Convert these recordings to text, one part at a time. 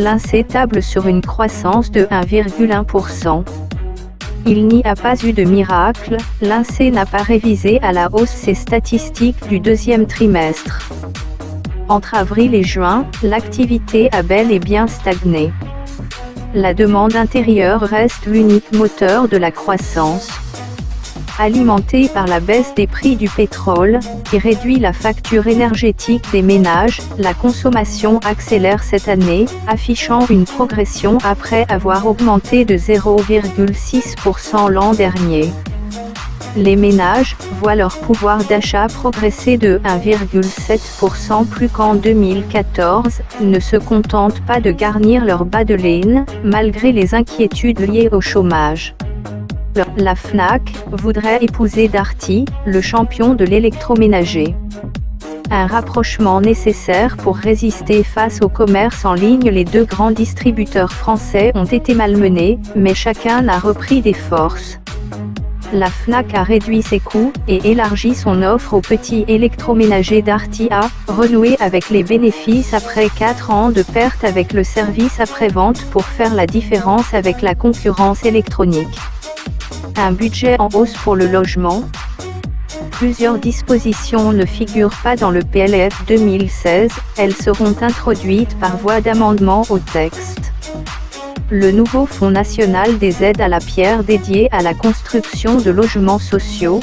l'INSEE table sur une croissance de 1,1%. Il n'y a pas eu de miracle, l'INSEE n'a pas révisé à la hausse ses statistiques du deuxième trimestre. Entre avril et juin, l'activité a bel et bien stagné. La demande intérieure reste l'unique moteur de la croissance. Alimentée par la baisse des prix du pétrole, qui réduit la facture énergétique des ménages, la consommation accélère cette année, affichant une progression après avoir augmenté de 0,6% l'an dernier. Les ménages voient leur pouvoir d'achat progresser de 1,7% plus qu'en 2014, ne se contentent pas de garnir leur bas de laine, malgré les inquiétudes liées au chômage. La Fnac voudrait épouser Darty, le champion de l'électroménager. Un rapprochement nécessaire pour résister face au commerce en ligne. Les deux grands distributeurs français ont été malmenés, mais chacun a repris des forces. La Fnac a réduit ses coûts et élargi son offre au petit électroménager. Darty a renoué avec les bénéfices après 4 ans de perte avec le service après-vente pour faire la différence avec la concurrence électronique. Un budget en hausse pour le logement. Plusieurs dispositions ne figurent pas dans le PLF 2016, elles seront introduites par voie d'amendement au texte. Le nouveau Fonds national des aides à la pierre dédié à la construction de logements sociaux.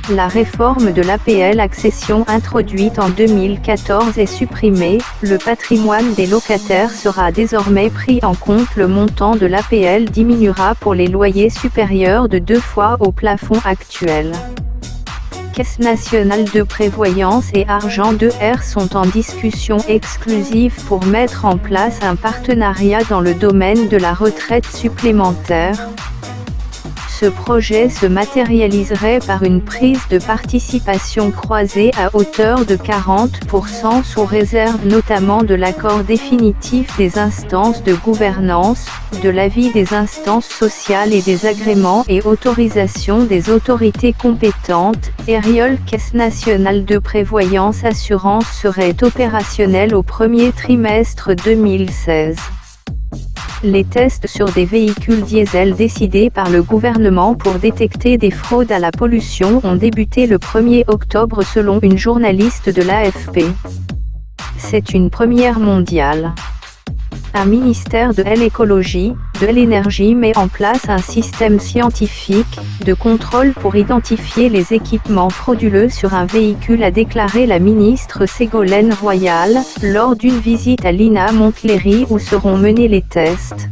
La réforme de l'APL accession introduite en 2014 est supprimée, le patrimoine des locataires sera désormais pris en compte. Le montant de l'APL diminuera pour les loyers supérieurs de 2 fois au plafond actuel. Caisse nationale de prévoyance et Argent de R sont en discussion exclusive pour mettre en place un partenariat dans le domaine de la retraite supplémentaire. Ce projet se matérialiserait par une prise de participation croisée à hauteur de 40% sous réserve notamment de l'accord définitif des instances de gouvernance, de l'avis des instances sociales et des agréments et autorisations des autorités compétentes. Eriol Caisse nationale de prévoyance assurance serait opérationnelle au premier trimestre 2016. Les tests sur des véhicules diesel décidés par le gouvernement pour détecter des fraudes à la pollution ont débuté le 1er octobre selon une journaliste de l'AFP. C'est une première mondiale. Un ministère de l'écologie, de l'énergie met en place un système scientifique de contrôle pour identifier les équipements frauduleux sur un véhicule, a déclaré la ministre Ségolène Royal, lors d'une visite à l'INA Montlhéry où seront menés les tests.